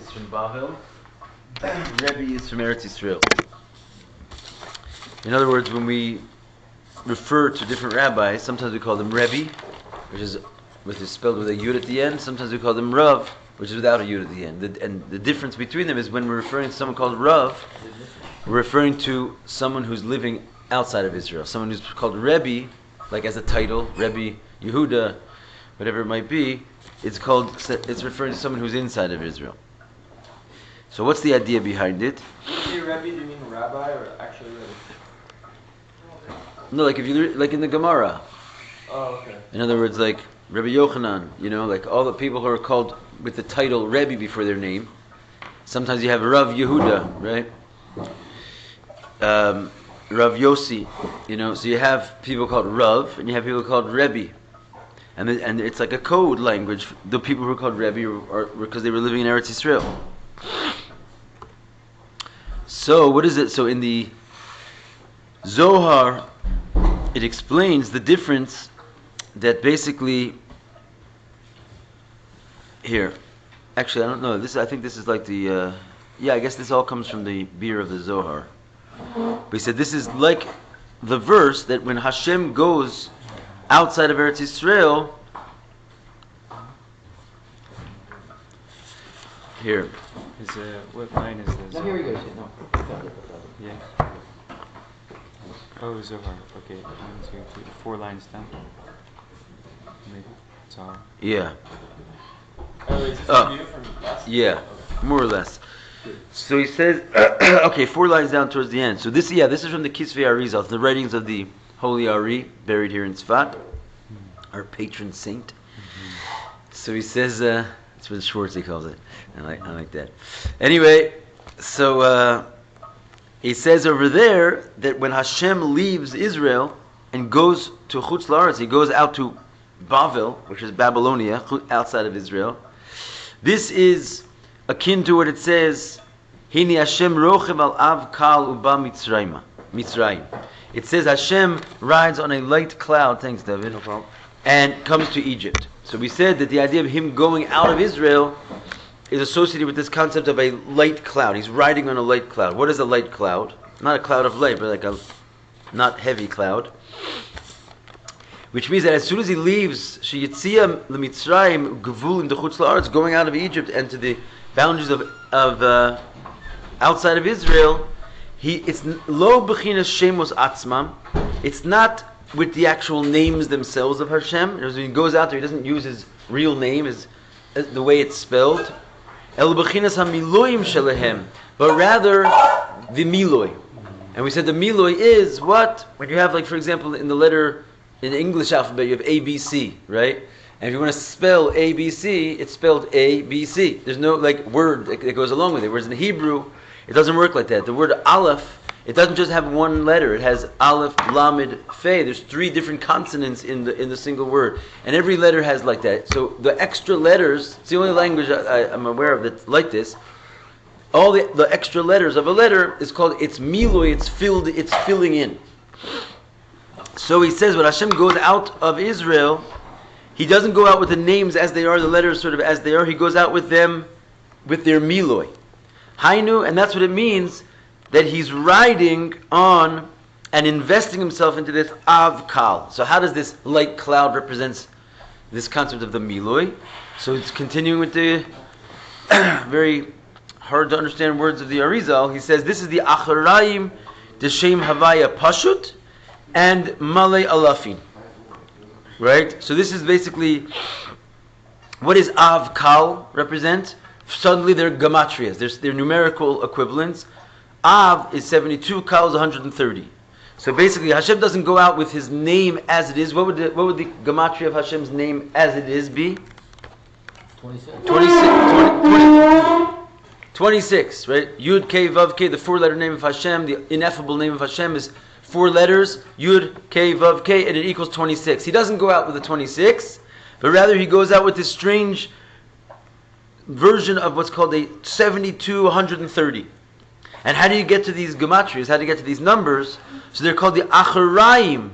is from Bavel. Rebbe is from Eretz Yisrael. In other words, when we refer to different rabbis, sometimes we call them Rebbe, which is spelled with a yud at the end. Sometimes we call them Rav, which is without a yud at the end. And the difference between them is when we're referring to someone called Rav, we're referring to someone who's living outside of Israel. Someone who's called Rebbe, like as a title, Rebbe Yehuda, whatever it might be. It's referring to someone who's inside of Israel. So what's the idea behind it? When you say Rebbe, do you mean rabbi or actually Rebbe? No, like if you like in the Gemara. Oh, okay. In other words, like Rabbi Yochanan, like all the people who are called with the title Rebbe before their name. Sometimes you have Rav Yehuda, right? Rav Yossi, so you have people called Rav and you have people called Rebbe. And it's like a code language. The people who are called Rebbe are because they were living in Eretz Yisrael. So what is it? So in the Zohar, it explains the difference that basically here. Actually, I don't know. I think this is like the. I guess this all comes from the beer of the Zohar. But he said this is like the verse that when Hashem goes outside of Eretz Yisrael. Here. What line is this? No, here we go. No. Yeah. Oh, Zohar. Okay. 1, 2, 3, 4 lines down. Maybe. Zohar. Yeah. Oh, is this from last? Yeah. More or less. So he says, okay, 4 lines down towards the end. So this is from the Kisvei Arizal, the writings of the Holy Ari, buried here in Tzfat, our patron saint. So he says, that's what Schwartz he calls it. I like that. Anyway, so he says over there that when Hashem leaves Israel and goes to Chutz La'aretz, he goes out to Bavel, which is Babylonia, outside of Israel. This is akin to what it says, Hini Hashem rochev al av kal uba Mitzrayim. It says Hashem rides on a light cloud, thanks David, no problem, and comes to Egypt. So we said that the idea of him going out of Israel is associated with this concept of a light cloud. He's riding on a light cloud. What is a light cloud? Not a cloud of light, but like a not heavy cloud. Which means that as soon as he leaves Sheyitzia L'Mitzrayim Gevul Chutz La'aretz, going out of Egypt and to the boundaries of outside of Israel, it's lo b'chinas shemos atzmam. It's not with the actual names themselves of Hashem. When he goes out there, he doesn't use his real name, the way it's spelled. El b'chinas hamiloim shelehem, but rather the miloi. And we said the miloi is what? When you have, like, for example, in the English alphabet, you have ABC, right? And if you want to spell ABC, it's spelled ABC. There's no word that goes along with it. Whereas in Hebrew, it doesn't work like that. The word Aleph, it doesn't just have one letter. It has Aleph, Lamed, Fe. There's 3 different consonants in the single word, and every letter has like that. So the extra letters, it's the only language I'm aware of that's like this. All the extra letters of a letter is called it's miloi. It's filling in. So he says when Hashem goes out of Israel, he doesn't go out with the names as they are, the letters sort of as they are. He goes out with them, with their miloi. Hainu, and that's what it means, that he's riding on and investing himself into this avkal. So how does this light cloud represent this concept of the miloi? So it's continuing with the very hard to understand words of the Arizal. He says this is the acharayim, the shem havaya pashut, and malei alafin. Right? So this is basically, what does avkal represent? Suddenly they're gematrias. They're numerical equivalents. Av is 72, Kal is 130. So basically, Hashem doesn't go out with his name as it is. What would the gematria of Hashem's name as it is be? 26, right? Yud, K, Vav, K, the 4-letter name of Hashem, the ineffable name of Hashem is 4 letters, Yud, K, Vav, K, and it equals 26. He doesn't go out with the 26, but rather he goes out with this strange version of what's called a 72, 130. And how do you get to these gematrias? How do you get to these numbers? So they're called the acharayim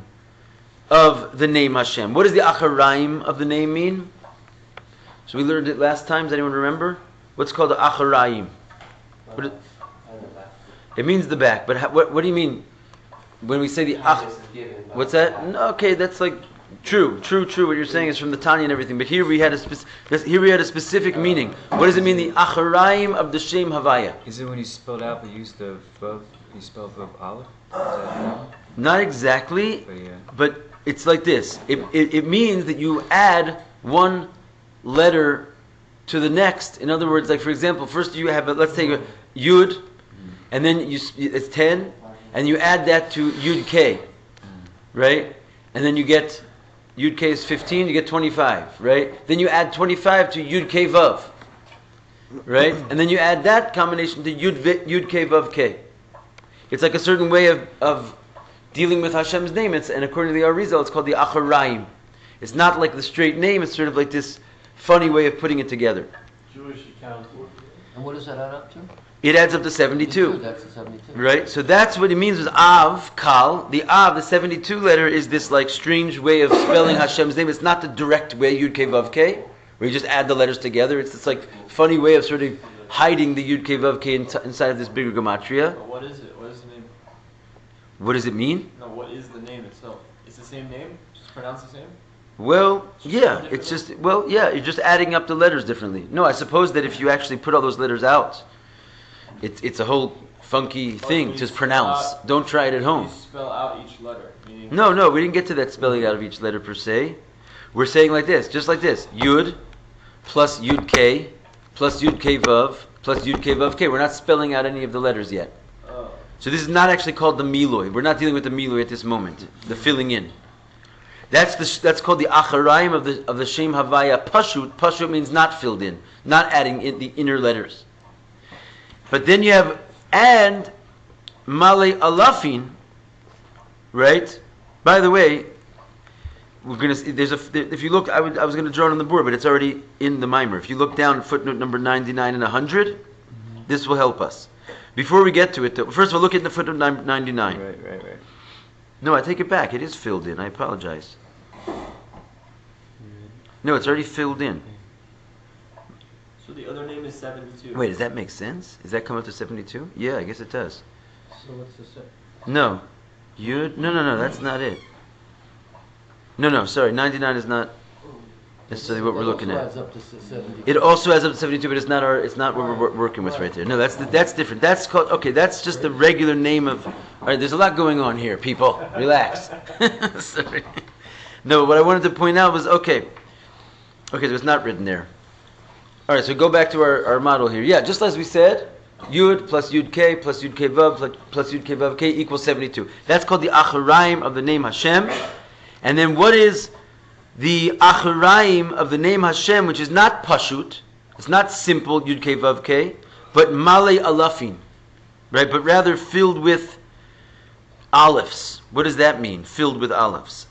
of the name Hashem. What does the acharayim of the name mean? So we learned it last time. Does anyone remember? What's called the acharayim? What it means the back, but what do you mean when we say the ach? What's that? No, okay, that's like true. What you're saying is from the Tanya and everything. But here we had a specific meaning. What does it mean? The acharayim of the Shem Havaya. Is it when you spelled out but use the vav? You spell vav aleph? Is that Not exactly, but yeah. but it's like this. It means that you add one letter to the next. In other words, like for example, first you have let's take a yud, and then it's 10, and you add that to yud k, right? And then you get yud k is 15, you get 25, right? Then you add 25 to yud k vav, right? And then you add that combination to yud k vav k. It's like a certain way of dealing with Hashem's name. And according to the Arizal, it's called the acharayim. It's not like the straight name. It's sort of like this funny way of putting it together. Jewish account. And what does that add up to? It adds up to 72. That's the 72. Right? So that's what it means with Av, Kal. The Av, the 72 letter, is this like strange way of spelling Hashem's name. It's not the direct way, Yud K Vav K, where you just add the letters together. It's this like funny way of sort of hiding the Yud K Vav K inside of this bigger gematria. But what is it? What is the name? What does it mean? No, what is the name itself? It's the same name? Just pronounced the same? Well, yeah, it's just, you're just adding up the letters differently. No, I suppose that if you actually put all those letters out, it's a whole funky thing to pronounce. Don't try it at home. You spell out each letter. Meaning No, we didn't get to that spelling out of each letter per se. We're saying like this, just like this. Yud plus Yud K plus Yud K Vav plus Yud K Vav K. We're not spelling out any of the letters yet. So this is not actually called the Miloi. We're not dealing with the Miloi at this moment. The filling in. That's called the acharayim of the Shem Havaya Pashut. Pashut means not filled in, not adding in the inner letters. But then you have and Male Alafin, right? By the way, we're gonna see, if you look, I was gonna draw it on the board, but it's already in the mimer. If you look down footnote number 99 and 100, this will help us. Before we get to it, though, first of all, look at the footnote 99. Right. No, I take it back. It is filled in. I apologize. No, it's already filled in. So the other name is 72. Wait, does that make sense? Does that come up to 72? Yeah, I guess it does. So what's the set? No. No, that's not it. No, sorry. 99 is not necessarily what we're looking at. Adds up to 72. It also adds up to 72, but it's not what we're working with right there. No, that's different. That's called, okay, that's just the regular name of, all right, there's a lot going on here, people. Relax. Sorry. No, what I wanted to point out was, okay, so it's not written there. All right, so go back to our model here. Yeah, just as we said, Yud plus Yud K plus Yud K Vav plus Yud K Vav K equals 72. That's called the acharayim of the name Hashem. And then what is the acharayim of the name Hashem, which is not pashut, it's not simple Yud K Vav K, but Male Alafin, right? But rather filled with olives. What does that mean? Filled with olives.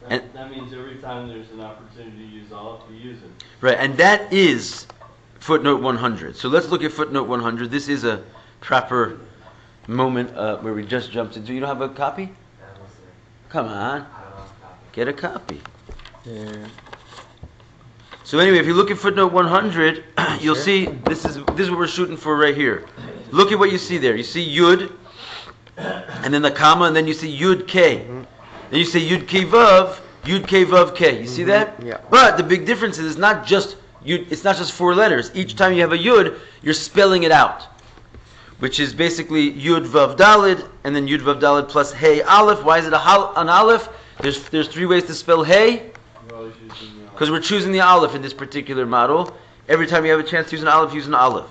That means every time there's an opportunity to use olive, we use it. Right, and that is footnote 100. So let's look at footnote 100. This is a proper moment where we just jumped into. You don't have a copy? Come on, get a copy. Yeah. So anyway, if you look at footnote 100, you'll see this is what we're shooting for right here. Look at what you see there. You see Yud, and then the comma, and then you see Yud K. Then you say Yud K Vav K. You see that? Yeah. But the big difference is it's not just Yud. It's not just 4 letters. Each time you have a Yud, you're spelling it out, which is basically Yud Vav Dalid, and then Yud Vav Dalid plus Hey Aleph. Why is it an Aleph? There's 3 ways to spell Hey, because we're choosing the Aleph in this particular model. Every time you have a chance to use an Aleph, use an Aleph.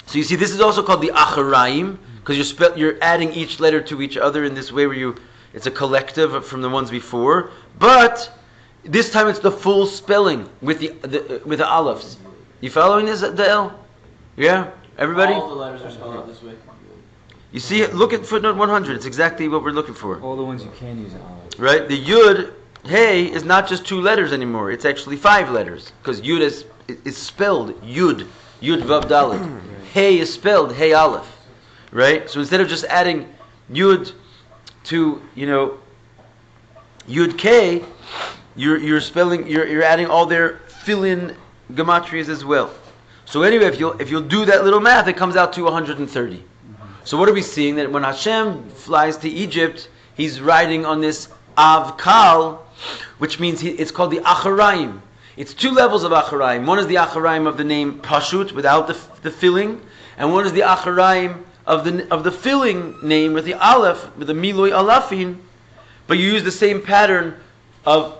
So you see, this is also called the acharayim, because you're adding each letter to each other in this way where it's a collective from the ones before. But this time it's the full spelling with the Alephs. You following this, Dale? Yeah? Everybody? All the letters are spelled out this way. You see it? Look at footnote 100. It's exactly what we're looking for. All the ones you can use in olive. Right? The Yud, Hey, is not just 2 letters anymore. It's actually 5 letters. Because Yud is spelled Yud Vav Dalet. Hey is spelled Hey Aleph. Right? So instead of just adding Yud to, Yud K, you're adding all their fill-in gematrias as well. So anyway, if you'll do that little math, it comes out to 130. So what are we seeing? That when Hashem flies to Egypt, he's riding on this Av Kal, which means it's called the Acharayim. It's two levels of Acharayim. One is the Acharayim of the name Pashut, without the filling, and one is the Acharayim of the filling name with the Aleph, with the Miloi Alafin, but you use the same pattern of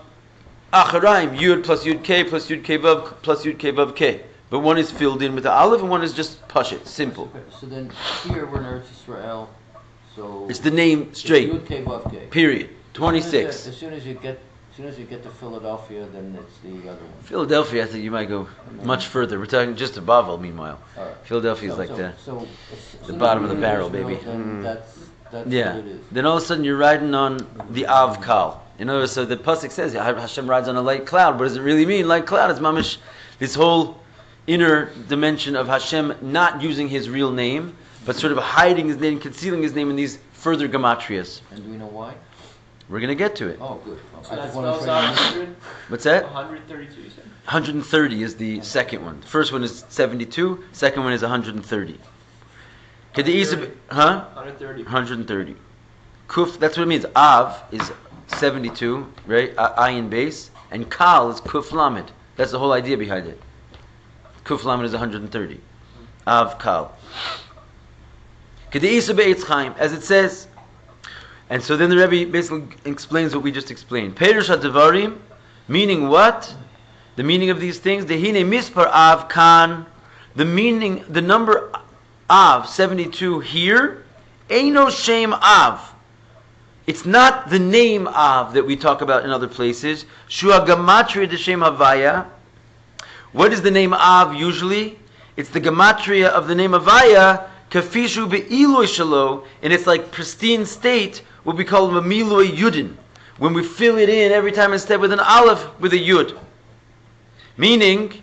Acharayim, Yud plus Yud K plus Yud K Vav plus Yud K Vav K. But one is filled in with the Aleph and one is just Pashut, simple. Okay, so then here we're in Eretz Yisrael, so It's the name straight, Yud Kei Vav Kei. period. 26. As soon as you get to Philadelphia, then it's the other one. Philadelphia, I think you might go much further. We're talking just to Bavel, meanwhile. All right. Philadelphia is So- like so- the... so as soon as bottom of you're the in barrel, Israel, baby. Then that's Yeah. what it is. Then all of a sudden you're riding on the Av Kal. In other words, so the pasuk says Hashem rides on a light cloud. What does it really mean? Light cloud is mamish, this whole inner dimension of Hashem not using his real name, but sort of hiding his name, concealing his name in these further gematrias. And do we know why? We're going to get to it. Oh, good. So that wanna spells try out to- 100, What's that? 132, you said? 130 is the second one. The first one is 72. Second one is 130. Could the Isa, 130. 130. Kuf, that's what it means. Av is 72, right? Ayin base. And Kal is Kuf Lamed. That's the whole idea behind it. Kuf Lamed is 130. Av Kal. Kedei Be'etz Chaim, as it says. And so then the Rebbe basically explains what we just explained. Perush HaDevarim, meaning what? The meaning of these things. Dehine Mispar Av Kan. The meaning, the number Av, 72 here. Eino Shem Av. It's not the name Av that we talk about in other places. Shua Gematria de Shem Havaya. What is the name Av usually? It's the Gematria of the name Havaya. Kafishu be'iloi shalo. In its like pristine state, what we call a miloi yudin. When we fill it in every time instead with an aleph with a yud. Meaning,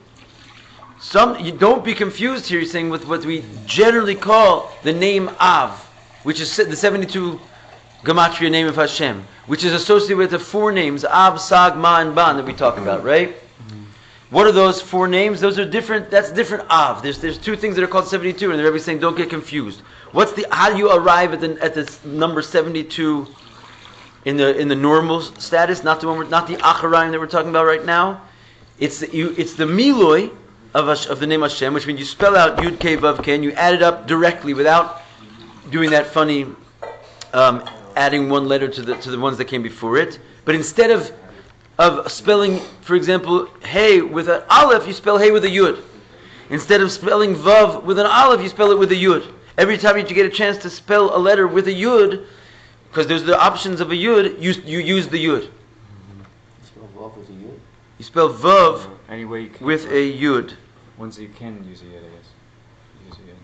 you don't be confused here, saying with what we generally call the name Av, which is the 72 Gematria name of Hashem, which is associated with the four names, Ab, Sag, Ma, and Ban that we talk about, right? What are those four names? Those are different, that's different Av. There's two things that are called 72, and the Rebbe is saying, don't get confused. How do you arrive at the number 72 in the normal status, not the Acharayim that we're talking about right now? It's the Miloi of the name Hashem, which means you spell out Yud K Vav K, and you add it up directly without doing that funny adding one letter to the ones that came before it. But instead of spelling, for example, Hey with an Aleph, you spell Hey with a Yud. Instead of spelling Vav with an Aleph, you spell it with a Yud. Every time you get a chance to spell a letter with a Yud, because there's the options of a Yud, you use the Yud. You spell Vav with a Yud? You spell Vav Any way you can. with a Yud. Once you can use a yud, I guess. Use a yud.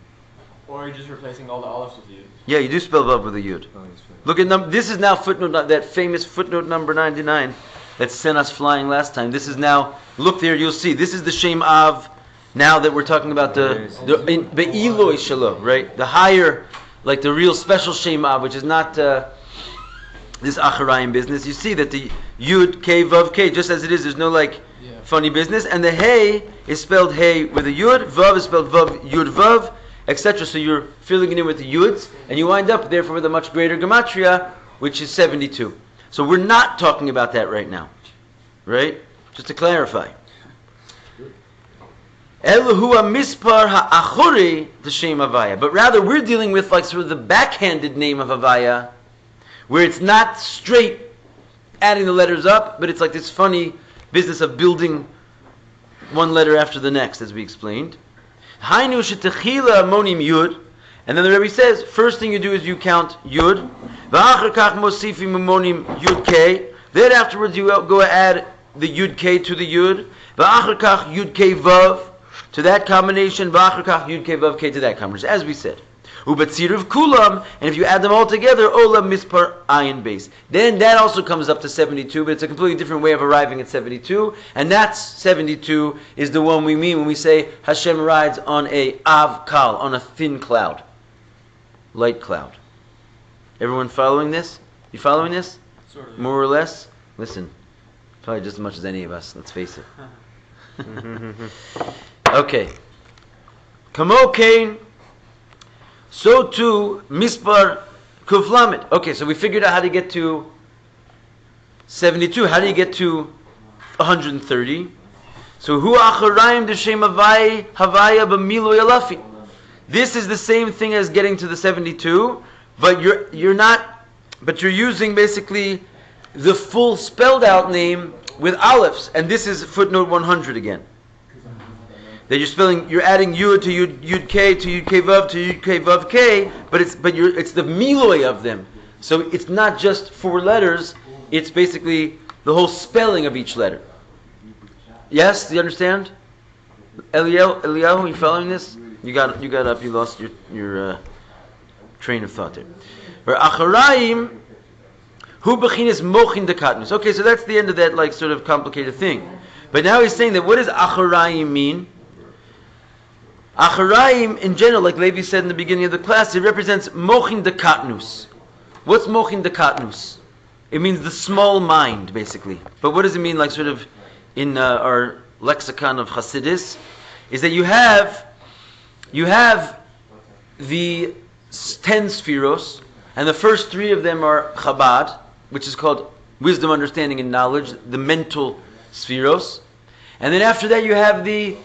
Or you're just replacing all the olives with you. Yeah, you do spell Vav with a Yud. Oh, yes, right. Look at this is now footnote, that famous footnote number 99 that sent us flying last time. This is now, look there, you'll see. This is the Shem Av, now that we're talking about the Be'iloi Shalom, right? The higher, like the real special Shem Av, which is not this Acharayim business. You see that the Yud, K, Vav, K, just as it is, there's no funny business. And the Hey is spelled Hey with a Yud, Vav is spelled Vav, Yud, Vav, etc. So you're filling it in with the Yuds, and you wind up therefore with a much greater Gematria, which is 72. So we're not talking about that right now. Right? Just to clarify. Elohua mispar ha'achori the Shem Havaya. But rather we're dealing with like sort of the backhanded name of Havaya, where it's not straight adding the letters up, but it's like this funny business of building one letter after the next, as we explained. Hainu shetechila monim yud. And then the Rebbe says, first thing you do is you count yud. V'achar kach mosifim monim yud k. Then afterwards you go add the yud k to the yud. V'achar kach yud k vav to that combination. V'achar kach yud k vav k to that combination, as we said. Ubatzirav kulam, and if you add them all together, olam mispar ayin base. Then that also comes up to 72, but it's a completely different way of arriving at 72. And that's 72 is the one we mean when we say Hashem rides on a av kal, on a thin cloud, light cloud. Everyone following this? You following this? Sort of. More or less? Listen, probably just as much as any of us. Let's face it. Okay. Kamo Kain, so too Mispar Kuflamid. Okay, so we figured out how to get to 72. How do you get to 130? So Hu Acharayim D'Shem Havaya B'Milo Yalafi. This is the same thing as getting to the 72, but you're using basically the full spelled out name with olives, and this is footnote 100 again. That you're adding yud to yud k to yud k vav to yud k vav k, but it's the miloi of them. So it's not just 4 letters; it's basically the whole spelling of each letter. Yes, do you understand? Eliyahu, you following this? You got up. You lost your train of thought there. Where acharayim hu bechinas mochin dekatnus. Okay, so that's the end of that sort of complicated thing. But now he's saying that what does acharayim mean? Acharayim in general, like Levi said in the beginning of the class, it represents mochin dekatnus. What's mochin dekatnus? It means the small mind, basically. But what does it mean, sort of in our lexicon of Hasidus? Is that you have the 10 spheros, and the first 3 of them are Chabad, which is called wisdom, understanding, and knowledge, the mental spheros. And then after that you have the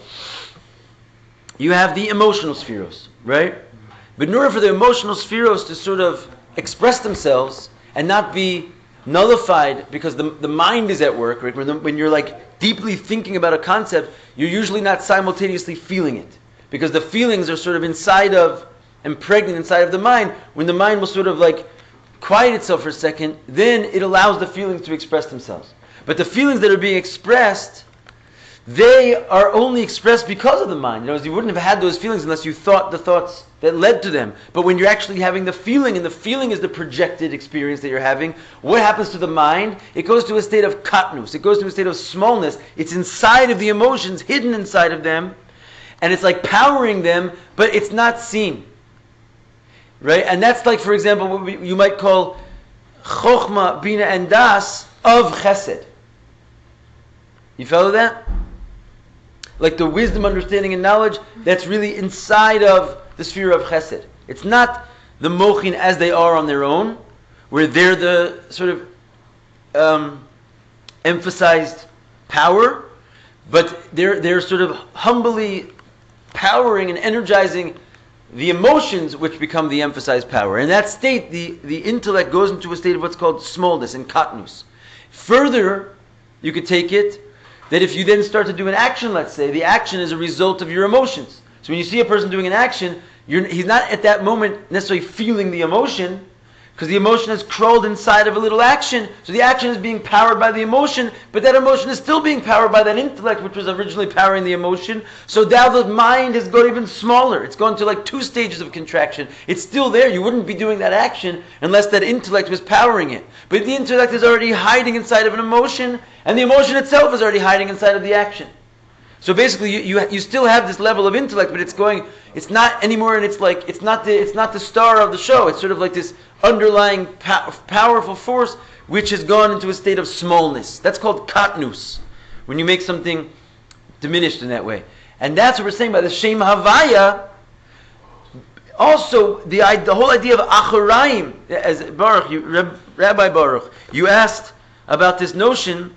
emotional spheros, right? But in order for the emotional spheros to sort of express themselves and not be nullified because the mind is at work, right? When you're deeply thinking about a concept, you're usually not simultaneously feeling it. Because the feelings are sort of impregnated inside of the mind. When the mind will sort of quiet itself for a second, then it allows the feelings to express themselves. But the feelings that are being expressed, they are only expressed because of the mind. You wouldn't have had those feelings unless you thought the thoughts that led to them. But when you're actually having the feeling, and the feeling is the projected experience that you're having, what happens to the mind? It goes to a state of katnus. It goes to a state of smallness. It's inside of the emotions, hidden inside of them. And it's powering them, but it's not seen. Right? And that's for example, what you might call chokhmah, bina, and das of chesed. You follow that? The wisdom, understanding, and knowledge, that's really inside of the sphere of chesed. It's not the mochin as they are on their own, where they're the sort of emphasized power, but they're sort of humbly powering and energizing the emotions which become the emphasized power. In that state, the intellect goes into a state of what's called smallness and katnus. Further, you could take it that if you then start to do an action, let's say, the action is a result of your emotions. So when you see a person doing an action, he's not at that moment necessarily feeling the emotion, because the emotion has crawled inside of a little action. So the action is being powered by the emotion, but that emotion is still being powered by that intellect which was originally powering the emotion. So now the mind has gone even smaller. It's gone to 2 stages of contraction. It's still there. You wouldn't be doing that action unless that intellect was powering it. But the intellect is already hiding inside of an emotion, and the emotion itself is already hiding inside of the action. So basically, you still have this level of intellect, but it's not anymore, and it's not the star of the show. It's sort of this underlying powerful force which has gone into a state of smallness. That's called katnus, when you make something diminished in that way. And that's what we're saying by the Shem Havaya. Also, the whole idea of acharayim, as Baruch, Rabbi Baruch, you asked about this notion.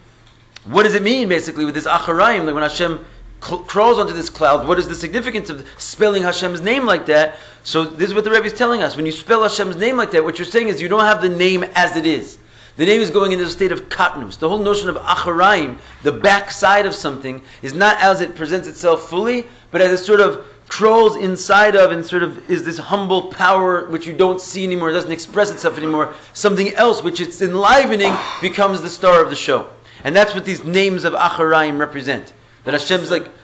What does it mean, basically, with this acharayim? When Hashem crawls onto this cloud, what is the significance of spelling Hashem's name like that? So this is what the Rebbe is telling us. When you spell Hashem's name like that, what you're saying is you don't have the name as it is. The name is going into a state of katnus. The whole notion of acharayim, the backside of something, is not as it presents itself fully, but as it sort of crawls inside of and sort of is this humble power which you don't see anymore, doesn't express itself anymore. Something else which it's enlivening becomes the star of the show. And that's what these names of acharayim represent. That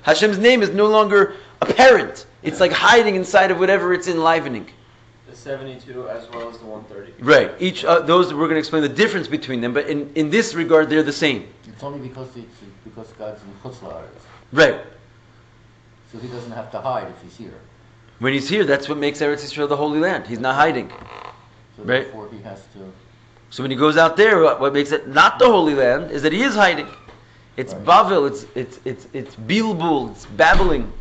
Hashem's name is no longer apparent. It's hiding inside of whatever it's enlivening. The 72 as well as the 130. Right. Each those we're going to explain the difference between them, but in this regard they're the same. It's only because God's in Chutz La'aretz. Right. So he doesn't have to hide if he's here. When he's here, that's what makes Eretz Yisrael the Holy Land. He's not hiding. So right. Therefore he has to. So when he goes out there, what makes it not the Holy Land is that he is hiding. It's right. Bavel, it's Bilbul, it's babbling.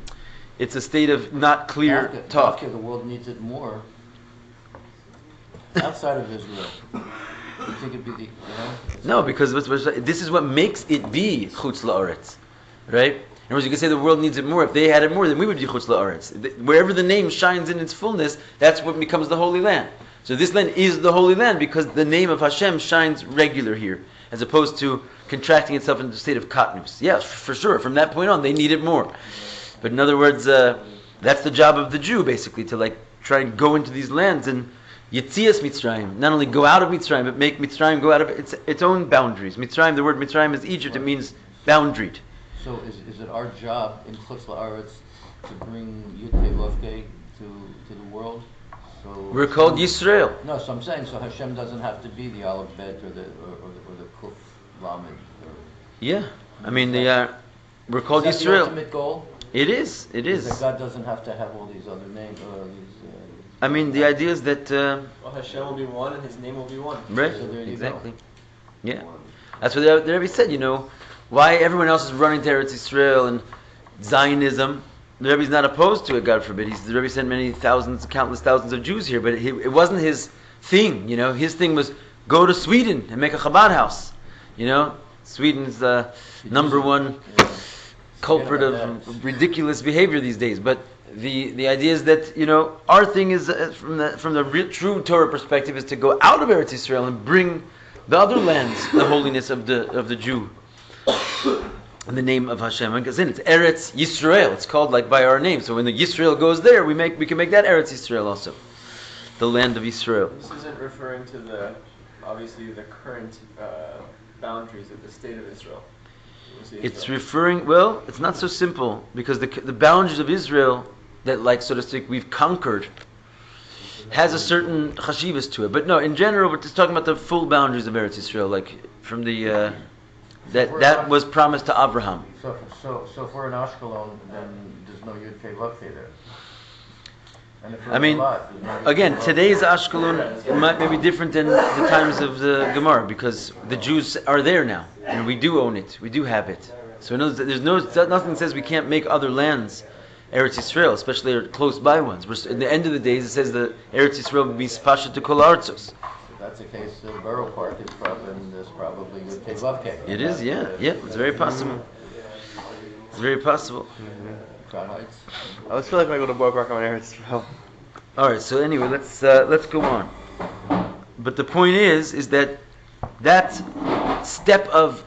it's a state of not clear talk. The world needs it more outside of Israel. You think it'd be the, No, because this is what makes it be chutz la'aretz, right? In other words, you could say the world needs it more. If they had it more, then we would be chutz la'aretz. Wherever the name shines in its fullness, that's what becomes the Holy Land. So this land is the Holy Land because the name of Hashem shines regular here, as opposed to contracting itself into a state of katnus. Yes, for sure. From that point on, they need it more. But in other words, that's the job of the Jew, basically, to try and go into these lands and Yetzias Mitzrayim, not only go out of Mitzrayim, but make Mitzrayim go out of its own boundaries. Mitzrayim, the word Mitzrayim is Egypt, it means boundaried. So is it our job in Chutz La'aretz to bring Yud-Kei Vav-Kei to the world? So we're called Yisrael. No, so I'm saying, so Hashem doesn't have to be the Aleph Bet or the Kuf Lamed. Yeah, I mean, we're called Is that Yisrael. the ultimate goal? It is. That God doesn't have to have all these other names. I mean, the idea is that... well, Hashem will be one and His name will be one. Right, So there you exactly. go. Yeah. That's what the Rabbi said, why everyone else is running to Eretz Yisrael and Zionism. The Rebbe's not opposed to it, God forbid. The Rebbe sent countless thousands of Jews here, but it wasn't his thing, His thing was go to Sweden and make a Chabad house. Sweden's the number one culprit of ridiculous behavior these days. But the idea is that, our thing is, from the true Torah perspective, is to go out of Eretz Yisrael and bring the other lands the holiness of the Jew. In the name of Hashem, because it's Eretz Yisrael. It's called by our name. So when the Yisrael goes there, we can make that Eretz Yisrael also, the land of Yisrael. This isn't referring to obviously the current boundaries of the state of Israel. It's referring. Well, it's not so simple because the boundaries of Israel that, so to speak, we've conquered has a certain chashivas to it. But no, in general, we're just talking about the full boundaries of Eretz Yisrael, from the. That was promised to Abraham. So if we're in Ashkelon, then there's no Yud-Kei Vav-Kei there. And if we're again, today's Ashkelon might be different than the times of the Gemara because the Jews are there now, and we do own it, we do have it. So there's nothing that says we can't make other lands Eretz Yisrael, especially close by ones. In the end of the days, it says that Eretz Yisrael will be spasha to kol artzos. That's the case. The Borough Park is probably Yud-Kei Vav-Kei. It is, yeah. It's very possible. It's very possible. Crown Heights. I always feel like when I go to Borough Park, I'm in Eretz Yisrael. All right. So anyway, let's go on. But the point is that step of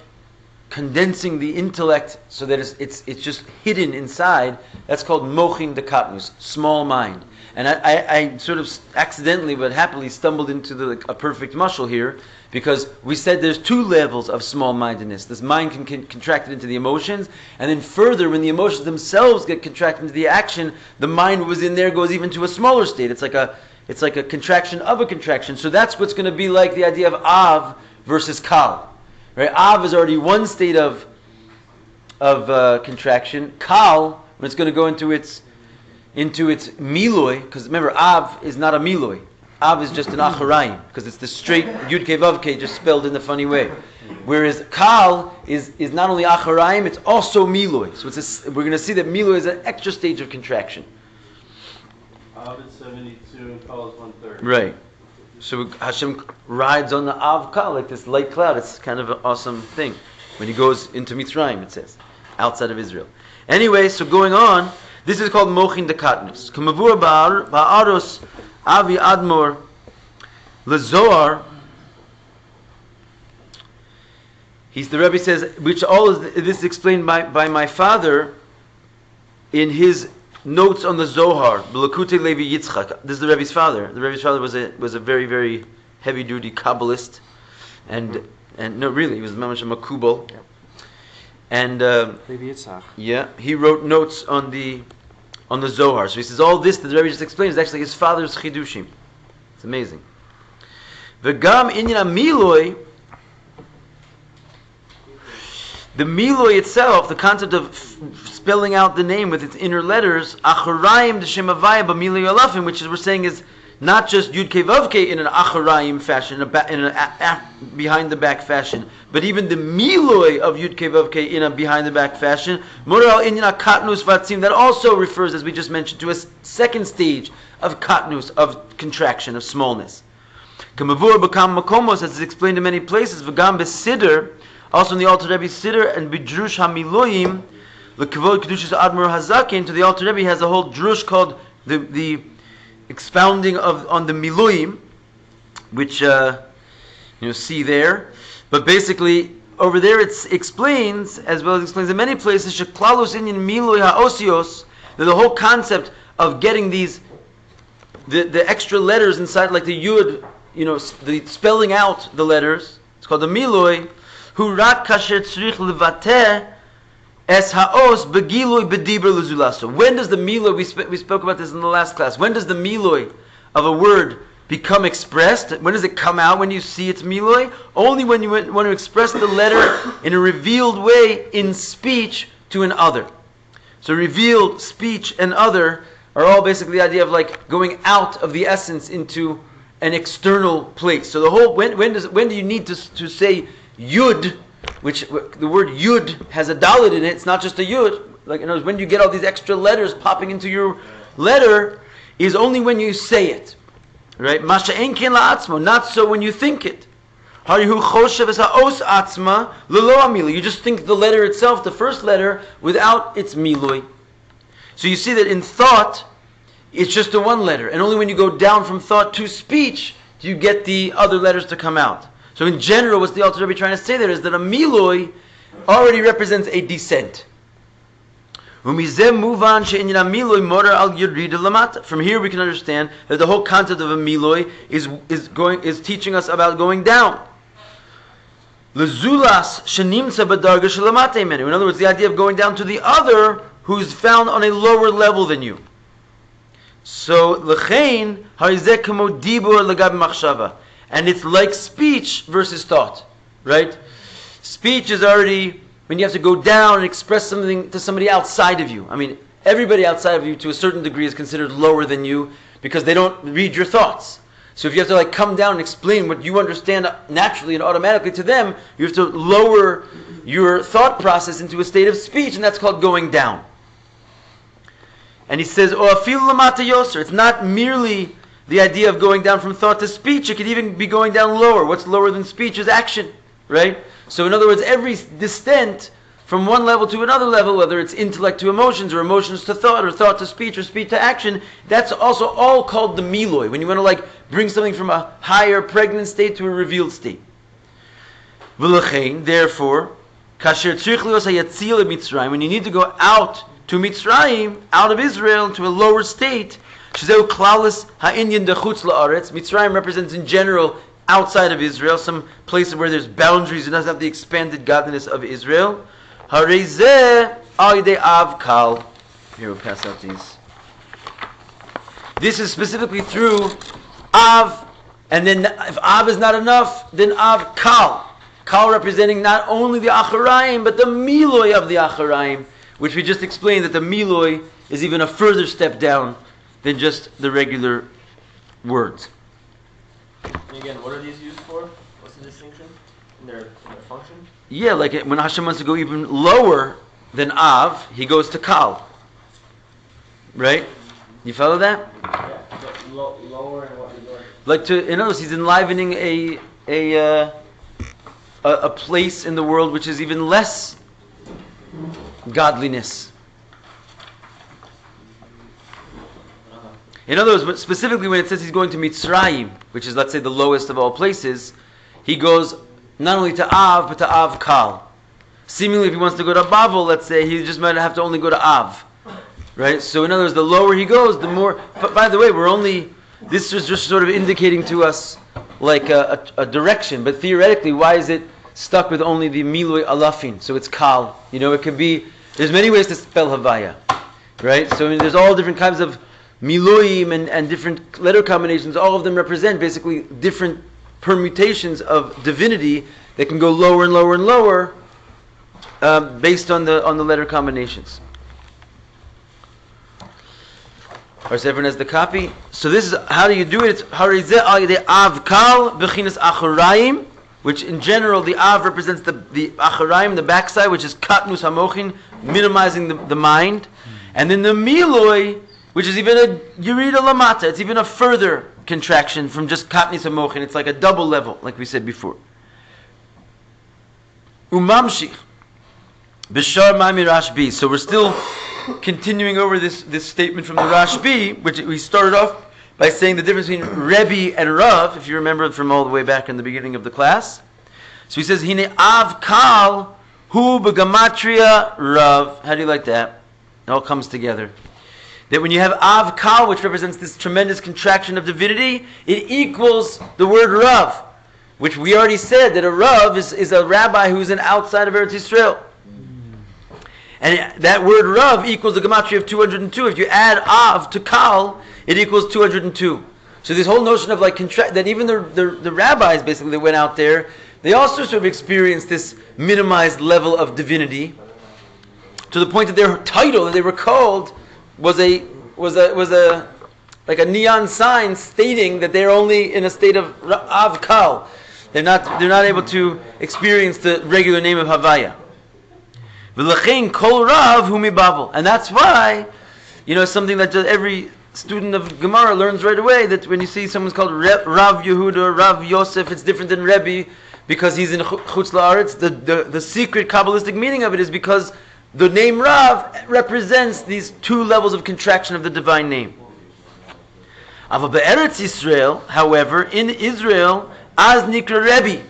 condensing the intellect so that it's just hidden inside. That's called mochin de katnus, small mind. And I sort of accidentally but happily stumbled into a perfect mashal here because we said there's two levels of small-mindedness. This mind can contract into the emotions, and then further, when the emotions themselves get contracted into the action, the mind was in there goes even to a smaller state. It's like a contraction of a contraction. So that's what's going to be like the idea of Av versus Kal. Right? Av is already one state of contraction. Kal, when it's going to go into its miloi, because remember, Av is not a miloi. Av is just an acharayim, because it's the straight Yud-Kei Vav-Kei, just spelled in a funny way. Whereas Kal is not only acharayim, it's also miloi. So we're going to see that miloi is an extra stage of contraction. Av is 72 and Kal is 130. Right. So Hashem rides on the Av Kal like this light cloud. It's kind of an awesome thing. When he goes into Mitzrayim, it says, outside of Israel. Anyway, so going on, this is called Mochin de Katnus. K'mavur ba'aros Avi Admor leZohar. The Rebbe says, which all is this is explained by my father in his notes on the Zohar. B'Lakutei Levi Yitzchak. This is the Rebbe's father. The Rebbe's father was a very, very heavy duty Kabbalist, and no, really, he was mamash makubal. And he wrote notes on the Zohar. So he says all this that the Rebbe just explained is actually his father's chidushim. It's amazing. V'gam inyan miloi, the miloi itself, the concept of spelling out the name with its inner letters, acharayim d'shem havaya b'miloi alafim, which is we're saying is not just Yud Kei Vav Kei in an Acharayim fashion, in a behind the back fashion, but even the Miloi of Yud Kei Vav Kei in a behind the back fashion. Moral Inyan Katnus Vatzim, that also refers, as we just mentioned, to a second stage of Katnus, of contraction, of smallness. Kamavur Bakam Makomos, as is explained in many places, V'gam B'Sidr, also in the Alter Rebbe Sidr, and B'Drush HaMiloyim, L'Kavod Kedushas Admor Hazakin, to the Alter Rebbe has a whole drush called the expounding on the Miloyim, which see there. But basically, over there it explains, as well as explains in many places, Sheklalus Inyan Miloy HaOsios, that the whole concept of getting these, the extra letters inside, like the Yud, the spelling out the letters, it's called the Miloy, Hu rak kasher tzrich levateh es haos begiloy bedibur lezulaso. When does the Miloy, we spoke about this in the last class, when does the Miloy of a word become expressed? When does it come out when you see its Miloy? Only when you want to express the letter in a revealed way in speech to an other. So revealed, speech, and other are all basically the idea of like going out of the essence into an external place. So the whole, when do you need to say Yud, which the word Yud has a Dalet in it, it's not just a Yud. Like, in other words, when you get all these extra letters popping into your letter, is only when you say it. Right? Masha enkin la'atzmo, not so when you think it. Harihu choshev es ha'os atzma lelo amilui. You just think the letter itself, the first letter, without its milui. So you see that in thought, it's just the one letter. And only when you go down from thought to speech, do you get the other letters to come out. So in general, what's the Alter Rebbe trying to say there is that a miloi already represents a descent. From here we can understand that the whole concept of a miloi is teaching us about going down. In other words, the idea of going down to the other who's found on a lower level than you. So l'chein harizeh kamo dibur l'gab machshava. And it's like speech versus thought, right? Speech is already when you have to go down and express something to somebody outside of you. I mean, everybody outside of you to a certain degree is considered lower than you because they don't read your thoughts. So if you have to come down and explain what you understand naturally and automatically to them, you have to lower your thought process into a state of speech, and that's called going down. And he says, it's not merely the idea of going down from thought to speech, it could even be going down lower. What's lower than speech is action, right? So in other words, every descent from one level to another level, whether it's intellect to emotions, or emotions to thought, or thought to speech, or speech to action, that's also all called the miloi, when you want to bring something from a higher pregnant state to a revealed state. Therefore, when you need to go out to Mitzrayim, out of Israel, to a lower state, Mitzrayim represents in general outside of Israel, some places where there's boundaries, it doesn't have the expanded godliness of Israel. Here we'll pass out these. This is specifically through Av, and then if Av is not enough, then Av Kal. Kal representing not only the Acharayim, but the Miloi of the Acharayim, which we just explained that the Miloi is even a further step down than just the regular words. And again, what are these used for? What's the distinction in their function? Yeah, like when Hashem wants to go even lower than Av, he goes to Kal. Right? You follow that? Yeah, lower and what regard? Like in other words, he's enlivening a place in the world which is even less godliness. In other words, specifically when it says he's going to Mitzrayim, which is, let's say, the lowest of all places, he goes not only to Av, but to Av Kal. Seemingly, if he wants to go to Bavel, let's say, he just might have to only go to Av. Right? So in other words, the lower he goes, the more... But by the way, this is just sort of indicating to us like a direction, but theoretically, why is it stuck with only the Miloi Alafin? So it's Kal. It could be... There's many ways to spell Havaya. Right? So there's all different kinds of Miloim and different letter combinations. All of them represent basically different permutations of divinity that can go lower and lower and lower based on the letter combinations. Or so everyone has the copy. So this is, how do you do it? It's harizeh al yedei av kal b'chinas acharayim, which in general the av represents the acharayim, the backside, which is katnus hamochin, minimizing the mind. And then the miloi, which is even a yerida lamata, it's even a further contraction from just katnus hamochin. It's like a double level, like we said before. Umamshich b'shar ma'ami Rashbi. So we're still continuing over this statement from the Rashbi, which we started off by saying the difference between Rebbe and Rav, if you remember from all the way back in the beginning of the class. So he says, Hine av kal hu b'gematria Rav. How do you like that? It all comes together. That when you have av kal, which represents this tremendous contraction of divinity, it equals the word Rav, which we already said that a Rav is a rabbi who's an outside of Eretz Yisrael. And that word Rav equals the gematria of 202. If you add Av to Kal, it equals 202. So this whole notion of like that even the rabbis basically that went out there, they also sort of experienced this minimized level of divinity, to the point that their title that they were called was a like a neon sign stating that they're only in a state of Av Kal. They're not able to experience the regular name of Havaya. Kol Rav hu mibabel. And that's why, something that every student of Gemara learns right away, that when you see someone's called Rav Yehuda or Rav Yosef, it's different than Rebbe because he's in Chutz La'aretz. The secret Kabbalistic meaning of it is because the name Rav represents these two levels of contraction of the divine name. Ava be'eretz Yisrael, however, in Israel, az nikra Rebbe.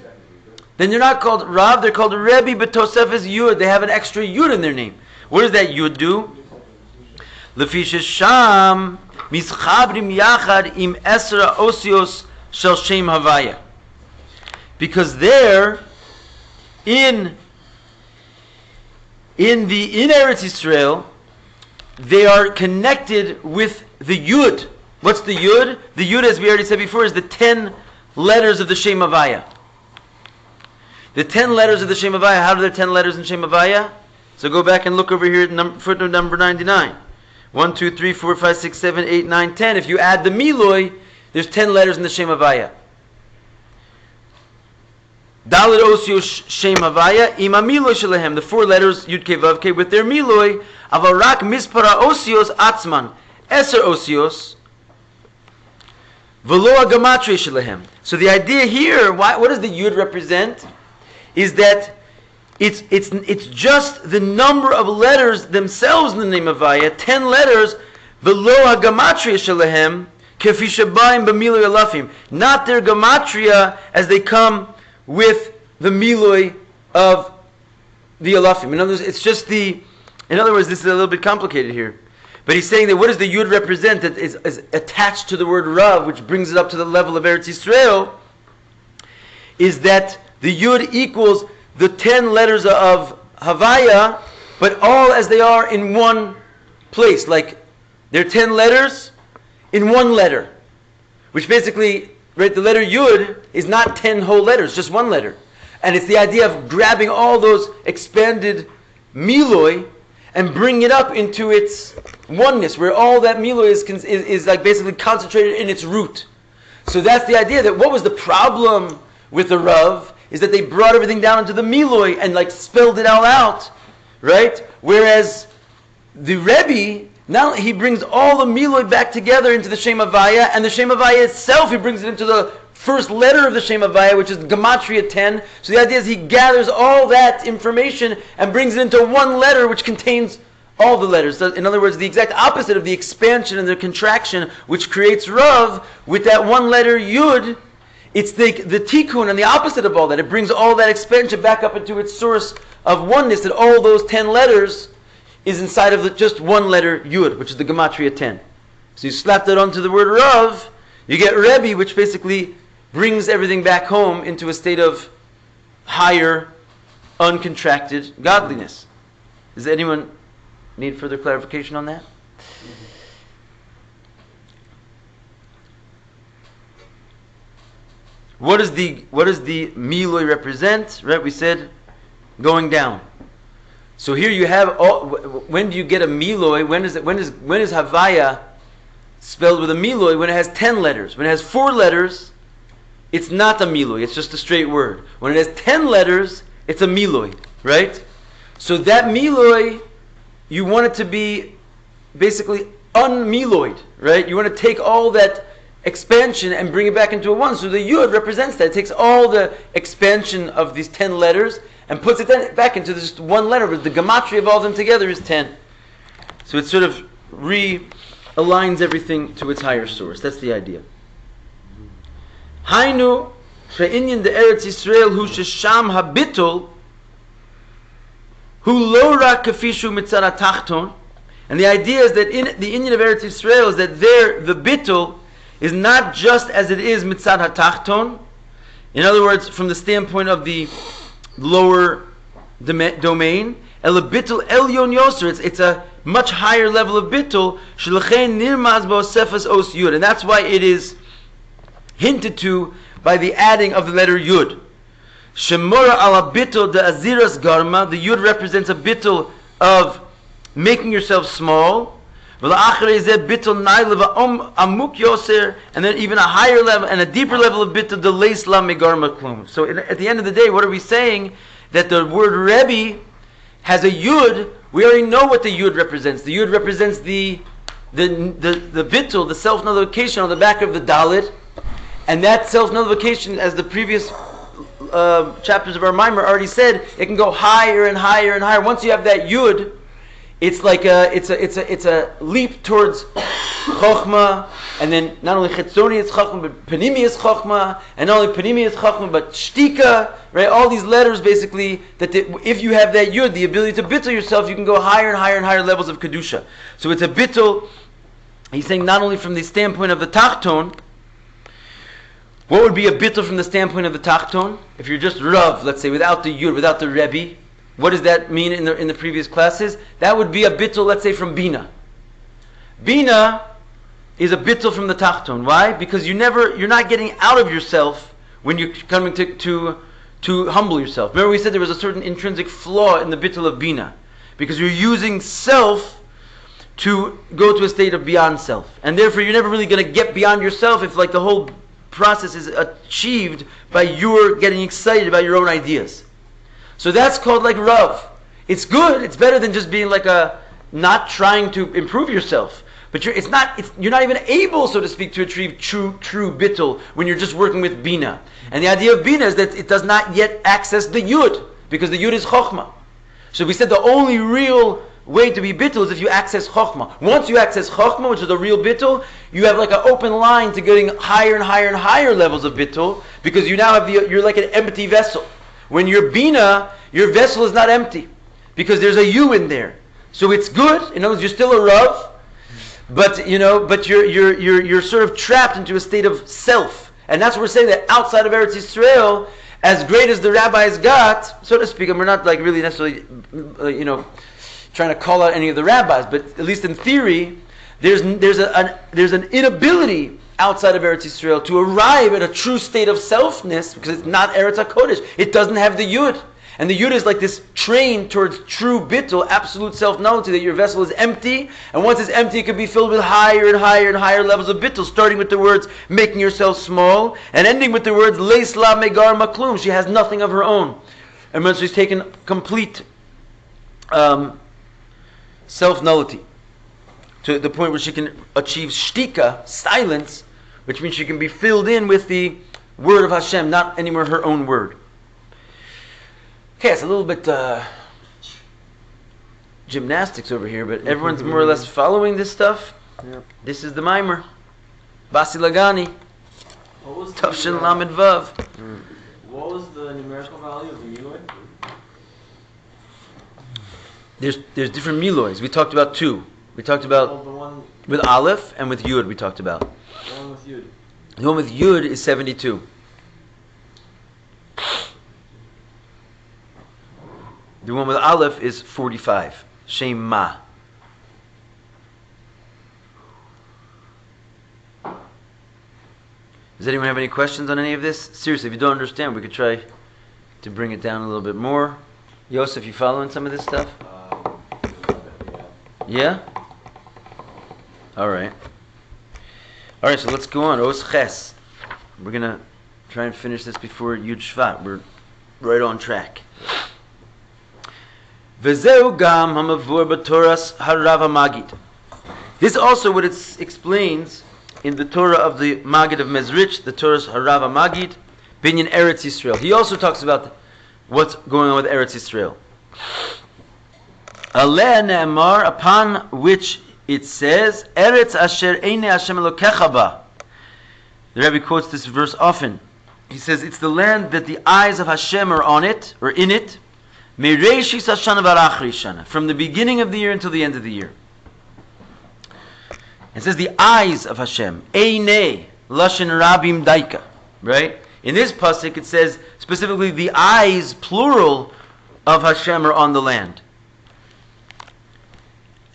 Then they're not called Rav, they're called Rebbe B'Tosefes Yud. They have an extra Yud in their name. What does that Yud do? Lefi shesham mischabrim yachad im esra osios shel shem havaya. Because there, in Eretz Yisrael, they are connected with the Yud. What's the Yud? The Yud, as we already said before, is the 10 letters of the Shem Havaya. The 10 letters of the Shem Havaya. How are there 10 letters in Shem Havaya? So go back and look over here at footnote number 99. 1, 2, 3, 4, 5, 6, 7, 8, 9, 10. If you add the Miloi, there's 10 letters in the Shem Havaya. Dalet Osios Shem Havaya, Ima Miloi Shelehem. The 4 letters, Yud Ke Vav Ke, with their Miloi, Avarak Mispara Osios Atzman. Eser Osios. Velo Gematria Shelehem. So the idea here, what does the Yud represent? Is that it's just the number of letters themselves in the name of Havaya, 10 letters, velo ha-gematria shelehem, kefi shebayim b'miloi alafim. Not their gematria as they come with the miloi of the alafim. In other words, this is a little bit complicated here. But he's saying that what does the Yud represent that is attached to the word Rav, which brings it up to the level of Eretz Yisrael, is that the Yud equals the 10 letters of Havaya, but all as they are in one place. Like, they're 10 letters in one letter. Which basically, right, the letter Yud is not 10 whole letters, just one letter. And it's the idea of grabbing all those expanded Miloi and bringing it up into its oneness, where all that Miloi is like basically concentrated in its root. So that's the idea, that what was the problem with the Rav is that they brought everything down into the Miloi and like spelled it all out, right? Whereas the Rebbe, now he brings all the Miloi back together into the Shem Havaya, and the Shem Havaya itself, he brings it into the first letter of the Shem Havaya, which is Gematria 10. So the idea is he gathers all that information and brings it into one letter, which contains all the letters. So in other words, the exact opposite of the expansion and the contraction, which creates Rav, with that one letter Yud, it's the tikkun and the opposite of all that. It brings all that expansion back up into its source of oneness, that all those 10 letters is inside of just one letter Yud, which is the Gematria 10. So you slap that onto the word Rav, you get Rebbe, which basically brings everything back home into a state of higher, uncontracted godliness. Does anyone need further clarification on that? What does the Miloi represent? Right, we said going down. So here you have when do you get a Miloi? When is Havaya spelled with a miloi when it has 10 letters. When it has 4 letters, it's not a miloi, it's just a straight word. When it has 10 letters, it's a miloi, right? So that miloi, you want it to be basically unmiloid, right? You want to take all that expansion and bring it back into a 1. So the yud represents that. It takes all the expansion of these 10 letters and puts it then back into just one letter. But the gematria of all of them together is 10. So it sort of realigns everything to its higher source. That's the idea. Hainu she'inyan de Eretz Yisrael hu shesham habitul hu lo rak kafishu mitzad hatachton. And the idea is that in the Indian of Eretz Yisrael is that there the bittul is not just as it is mitzad hatachton. In other words, from the standpoint of the lower domain, el bittul elyon yoser. It's a much higher level of bittul. Shelachein nirmaz ba'osefas os yud, and that's why it is hinted to by the adding of the letter yud. Shemora ala bittul de aziras garma. The yud represents a bittul of making yourself small. And then even a higher level and a deeper level of bittul de leis la megarma klum. So at the end of the day, what are we saying? That the word Rebbe has a yud. We already know what the yud represents. The yud represents the bittul, the self-nullification on the back of the dalit. And that self-nullification, as the previous chapters of our Maimer already said, it can go higher and higher and higher. Once you have that yud, it's like it's a leap towards chokhmah, and then not only chetzoni is chokhmah, but panimi is chokhmah, and not only panimi is chokhmah, but shtika, right? All these letters basically that if you have that yud, the ability to bittul yourself, you can go higher and higher and higher levels of kedusha. So it's a bittul. He's saying not only from the standpoint of the tachton. What would be a bittul from the standpoint of the tachton? If you're just rav, let's say, without the yud, without the rebbe. What does that mean in the previous classes? That would be a bittul, let's say, from Bina. Bina is a bittul from the tachton. Why? Because you're not getting out of yourself when you're coming to humble yourself. Remember we said there was a certain intrinsic flaw in the bittul of Bina. Because you're using self to go to a state of beyond self. And therefore you're never really going to get beyond yourself if like the whole process is achieved by your getting excited about your own ideas. So that's called like Rav. It's good. It's better than just being like not trying to improve yourself. But you're not even able, so to speak, to achieve true bittul when you're just working with Bina. And the idea of Bina is that it does not yet access the Yud, because the Yud is Chokhmah. So we said the only real way to be bittul is if you access Chokhmah. Once you access Chokhmah, which is the real bittul, you have like an open line to getting higher and higher and higher levels of bittul, because you now have you're like an empty vessel. When you're Bina, your vessel is not empty, because there's a you in there. So it's good. In other words, you're still a Rav, but you're sort of trapped into a state of self. And that's what we're saying, that outside of Eretz Yisrael, as great as the rabbis got, so to speak, and we're not like really necessarily, trying to call out any of the rabbis, but at least in theory, there's an inability outside of Eretz Yisrael to arrive at a true state of selfness, because it's not Eretz HaKodesh. It doesn't have the Yud. And the Yud is like this train towards true bittul, absolute self-knowledge, that your vessel is empty, and once it's empty, it can be filled with higher and higher and higher levels of bittul, starting with the words, making yourself small, and ending with the words, Leis la megar maklum. She has nothing of her own. And when she's taken complete self-nullity, to the point where she can achieve shtika, silence, which means she can be filled in with the word of Hashem, not anymore her own word. Okay, it's a little bit gymnastics over here, but everyone's more or less following this stuff. Yep. This is the mimer. Basi Lagani. Tafshin Lamed Vav. What was the numerical value of the Miloid? There's different milois. We talked about 2. We talked about The one with Aleph and with Yud we talked about. with Yud. The one with Yud is 72. The one with Aleph is 45. Shem Ma. Does anyone have any questions on any of this? Seriously, if you don't understand, we could try to bring it down a little bit more. Yosef, you following some of this stuff? Yeah? All right. All right, so let's go on. Os Ches. We're going to try and finish this before Yud Shvat. We're right on track. V'zeu gam hamavur b'toras harav hamagid. This also what it explains in the Torah of the Magid of Mezrich, the Torah's harav hamagid, binyan Eretz Yisrael. He also talks about what's going on with Eretz Yisrael. Aleh ne'emar, upon which it says, Eretz asher eine Hashem Elokecha ba. The Rabbi quotes this verse often. He says, it's the land that the eyes of Hashem are on it, or in it, Mereishis Hashana v'Achri Shana, from the beginning of the year until the end of the year. It says the eyes of Hashem, Eine Lashon Rabim Daika, right? In this pasuk it says specifically the eyes, plural, of Hashem are on the land.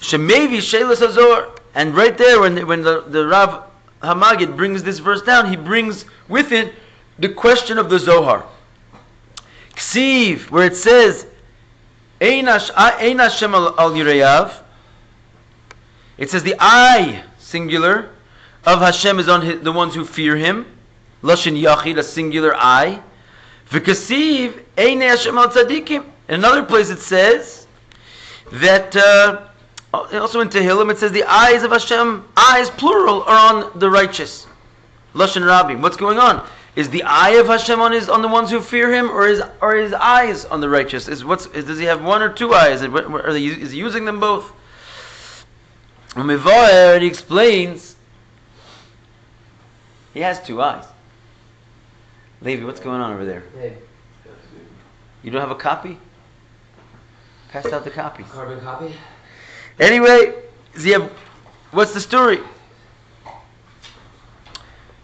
Shemevi Shelas Hazor, and right there when the Rav Hamagid brings this verse down, he brings with it the question of the Zohar. Ksiv, where it says Ein Hashem al Yireyav, it says the eye, singular, of Hashem is on the ones who fear Him. Lashon Yachid, a singular eye. V'kasiv Ein Hashem al Tzadikim. In another place it says that also in Tehillim it says the eyes of Hashem, eyes plural, are on the righteous. Lashon Rabim. What's going on? Is the eye of Hashem on the ones who fear Him, or his eyes on the righteous? Does He have one or two eyes? Is He using them both? Mevaer, he explains, He has two eyes. Levi, what's going on over there? Hey. You don't have a copy? Pass out the copies. Carbon copy? Anyway, what's the story?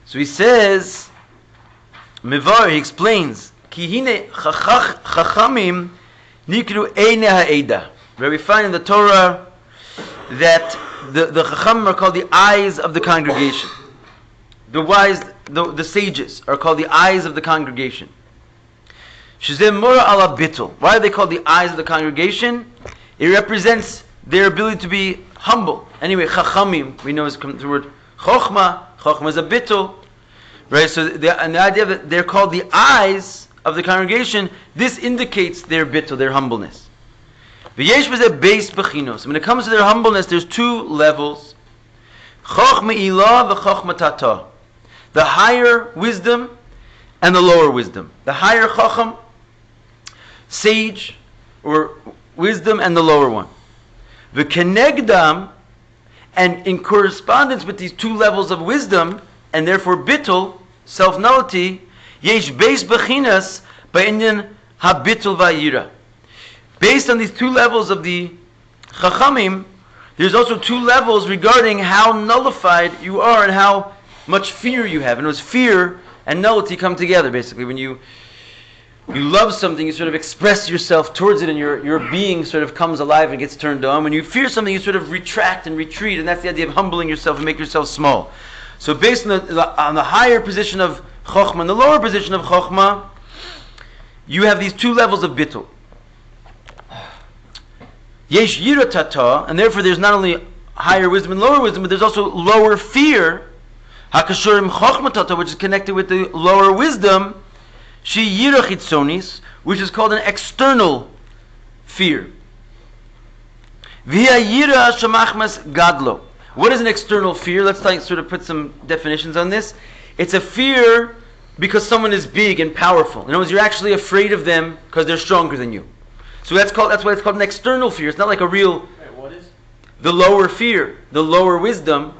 So he says, Mevar, he explains, Ki hine chachamim nikru eine ha'eda. Where we find in the Torah that the chachamim are called the eyes of the congregation. The wise, the sages are called the eyes of the congregation. Shezeh mora ala bittul. Why are they called the eyes of the congregation? It represents their ability to be humble. Anyway, chachamim, we know is from the word chokhmah. Chokhmah is a bittul. Right, so the idea that they're called the eyes of the congregation, this indicates their bittul, their humbleness. V'yesh b'zeh beis bechinos. When it comes to their humbleness, there's two levels. Chokhmah ilah v'chokhmah tata. The higher wisdom and the lower wisdom. The higher chacham, sage, or wisdom, and the lower one. V'kenegdam, and in correspondence with these two levels of wisdom, and therefore bittul, self-nullity, yesh beis bechinas ba'inyan ha-bittul va'yira. Based on these two levels of the chachamim, there's also two levels regarding how nullified you are and how much fear you have. And it was fear and nullity come together, basically. When you love something, you sort of express yourself towards it, and your being sort of comes alive and gets turned on. When you fear something, you sort of retract and retreat, and that's the idea of humbling yourself and make yourself small. So based on the higher position of Chokhmah and the lower position of Chokhmah, you have these two levels of bittul. Yesh yira tata, and therefore there's not only higher wisdom and lower wisdom, but there's also lower fear. Hakashurim Chokhmah tata, which is connected with the lower wisdom. She yira chitzonis, which is called an external fear. Via yira shamachmas gadlo. What is an external fear? Let's sort of put some definitions on this. It's a fear because someone is big and powerful. In other words, you're actually afraid of them because they're stronger than you. So that's why it's called an external fear. It's not like a real... Wait, what is? The lower fear, the lower wisdom,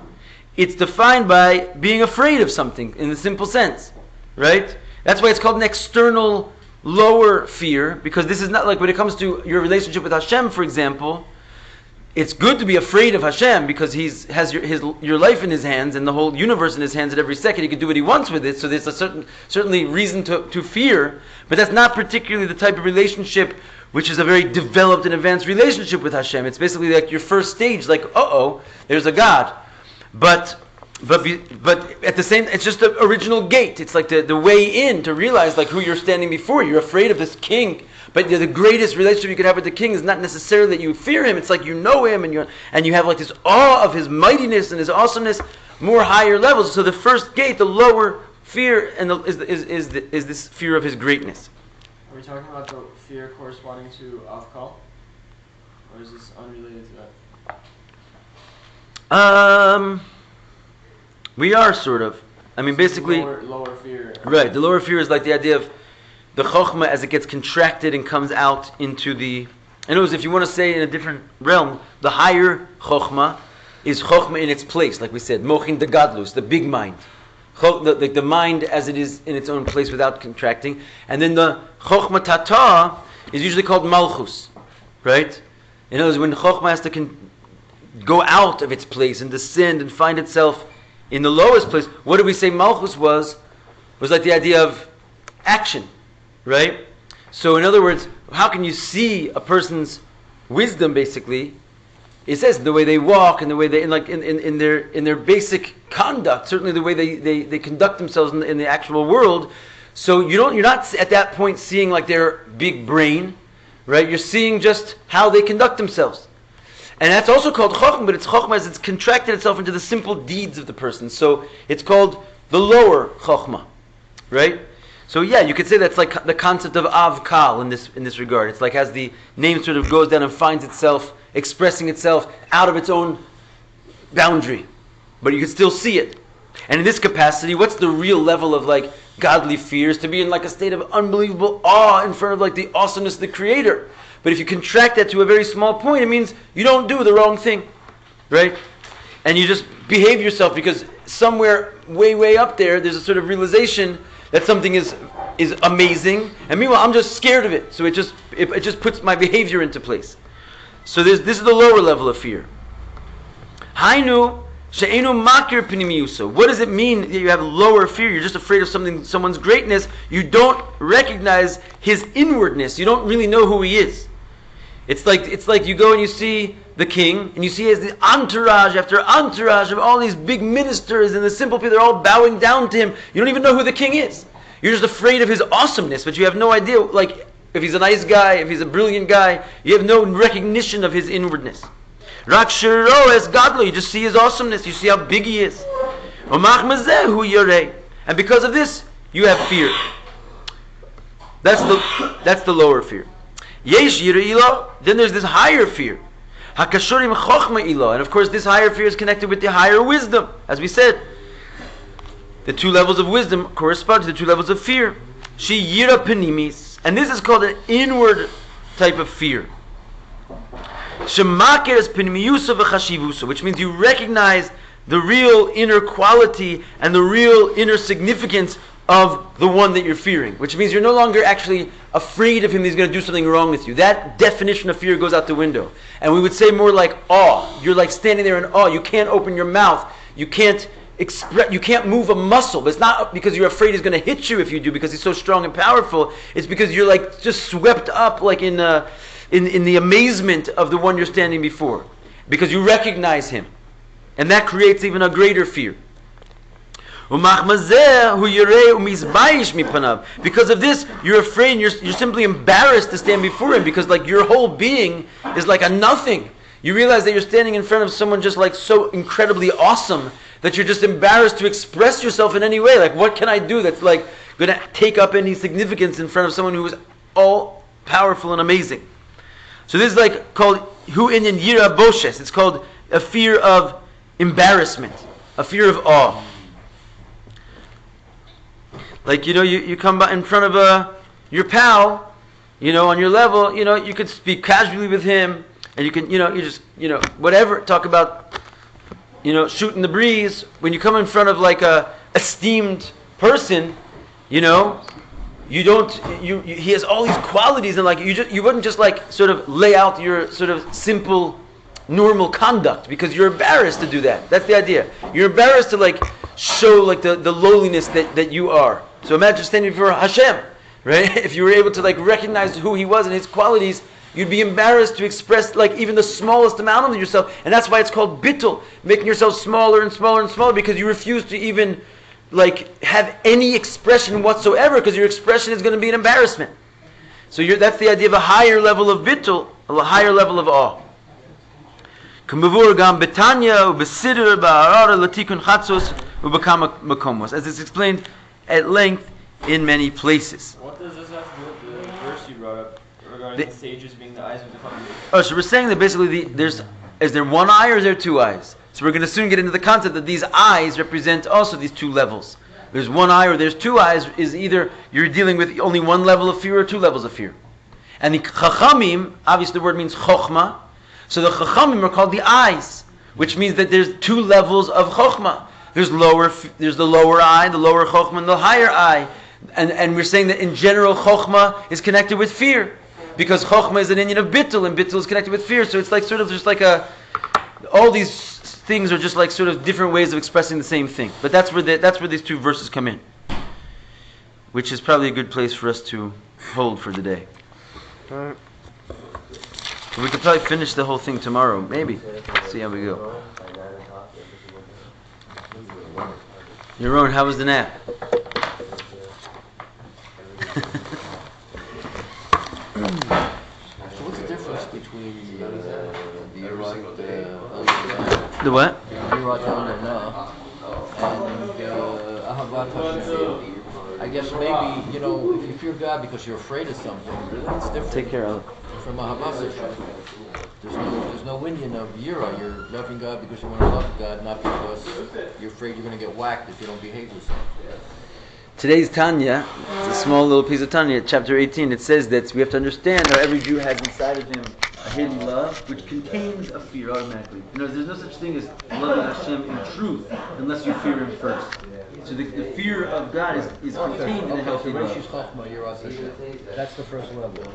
it's defined by being afraid of something in the simple sense. Right? That's why it's called an external lower fear, because this is not like when it comes to your relationship with Hashem, for example. It's good to be afraid of Hashem because He has your life in His hands and the whole universe in His hands at every second. He can do what He wants with it, so there's a certainly reason to fear, but that's not particularly the type of relationship which is a very developed and advanced relationship with Hashem. It's basically like your first stage, like, there's a God. But at the same, it's just the original gate. It's like the way in to realize like who you're standing before. You're afraid of this king. But the greatest relationship you could have with the king is not necessarily that you fear him. It's like you know him and you have like this awe of his mightiness and his awesomeness. more higher levels. So the first gate, the lower fear, and is this fear of his greatness. Are we talking about the fear corresponding to Avkal? Or is this unrelated to that? We are sort of. I mean, basically, lower fear. Right. The lower fear is like the idea of the chokhmah as it gets contracted and comes out into the. In other words, if you want to say in a different realm, the higher chokhmah is chokhmah in its place, like we said, mochin de gadlus, the big mind, the mind as it is in its own place without contracting, and then the chokhmah tata is usually called malchus, right? In other words, when chokhmah has to go out of its place and descend and find itself in the lowest place, what did we say malchus was? Was like the idea of action, right? So in other words, how can you see a person's wisdom? Basically, it says the way they walk and the way they in their basic conduct. Certainly, the way they conduct themselves in the actual world. So you're not at that point seeing like their big brain, right? You're seeing just how they conduct themselves. And that's also called chokhmah, but it's chokhmah as it's contracted itself into the simple deeds of the person. So it's called the lower chokhmah, right? So yeah, you could say that's like the concept of avkal in this regard. It's like as the name sort of goes down and finds itself expressing itself out of its own boundary, but you can still see it. And in this capacity, what's the real level of like godly fears? To be in like a state of unbelievable awe in front of like the awesomeness of the Creator. But if you contract that to a very small point, it means you don't do the wrong thing, right? And you just behave yourself because somewhere way up there, there's a sort of realization that something is amazing, and meanwhile I'm just scared of it. So it just puts my behavior into place. So this is the lower level of fear. Hainu she'enu makir pnimiyuso. What does it mean that you have lower fear? You're just afraid of someone's greatness. You don't recognize his inwardness. You don't really know who he is. It's like you go and you see the king, and you see as the entourage after entourage of all these big ministers and the simple people, they're all bowing down to him. You don't even know who the king is. You're just afraid of his awesomeness, but you have no idea, like, if he's a nice guy, if he's a brilliant guy, you have no recognition of his inwardness. Rak shiro es gadlo, you just see his awesomeness, you see how big he is. And because of this, you have fear. That's the lower fear. Yesh yira'ila, then there's this higher fear. Hakashurim chokhma ila, and of course this higher fear is connected with the higher wisdom. As we said, the two levels of wisdom correspond to the two levels of fear. She yira penimis, and this is called an inward type of fear. Shemakir es penimiyusa v'chashivusa, which means you recognize the real inner quality and the real inner significance of the one that you're fearing, which means you're no longer actually afraid of him, he's going to do something wrong with you. That definition of fear goes out the window. And we would say more like awe. You're like standing there in awe. You can't open your mouth. You can't move a muscle. But it's not because you're afraid he's going to hit you if you do, because he's so strong and powerful. It's because you're like just swept up like in the amazement of the one you're standing before, because you recognize him. And that creates even a greater fear. Because of this, you're afraid and you're simply embarrassed to stand before him, because like your whole being is like a nothing. You realize that you're standing in front of someone just like so incredibly awesome that you're just embarrassed to express yourself in any way. Like, what can I do that's like going to take up any significance in front of someone who is all powerful and amazing? So this is like called hu inyan yira boshes. It's called a fear of embarrassment, a fear of awe. Like, you come by in front of your pal, on your level, you could speak casually with him, and you can, you just, whatever, talk about, shooting the breeze. When you come in front of like a esteemed person, he has all these qualities, and like you wouldn't just like sort of lay out your sort of simple, normal conduct, because you're embarrassed to do that. That's the idea. You're embarrassed to like show like the lowliness that you are. So imagine standing before HaShem, right? If you were able to like recognize who he was and his qualities, you'd be embarrassed to express like even the smallest amount of yourself. And that's why it's called bittul, making yourself smaller and smaller and smaller, because you refuse to even like have any expression whatsoever, because your expression is going to be an embarrassment. So that's the idea of a higher level of bittul, a higher level of awe. K'mavur gam betanya u'besidur ba'arara latikun chatzos u'bakama makomos, as it's explained at length in many places. What does this have to do with the verse you brought up regarding the sages being the eyes of the congregation? Oh, so we're saying that basically is there one eye or is there two eyes? So we're going to soon get into the concept that these eyes represent also these two levels. There's one eye or there's two eyes is either you're dealing with only one level of fear or two levels of fear. And the chachamim, obviously the word means chokhmah, so the chachamim are called the eyes, which means that there's two levels of chokhmah. There's the lower eye, the lower chokhmah, and the higher eye. And we're saying that in general chokhmah is connected with fear, because chokhmah is an inyan of bittul, and bittul is connected with fear. So it's like sort of just like all these things are just like sort of different ways of expressing the same thing. But that's where these two verses come in, which is probably a good place for us to hold for the day. We could probably finish the whole thing tomorrow, maybe. See how we go. Yaron, how was the nap? So what's the difference between the Yirat The what? Yirat Elana and Ahavat Hashem? I guess maybe, if you fear God because you're afraid of something, it's different. Take care, Alan. From Ahavat Hashem. There's no Indian of Yira. You're loving God because you want to love God, not because you're afraid you're going to get whacked if you don't behave yourself. Today's Tanya, it's a small little piece of Tanya, chapter 18, it says that we have to understand how every Jew has inside of him a hidden love, which contains a fear automatically. There's no such thing as loving Hashem in truth unless you fear Him first. So the fear of God is contained in the healthy love. That's the first level.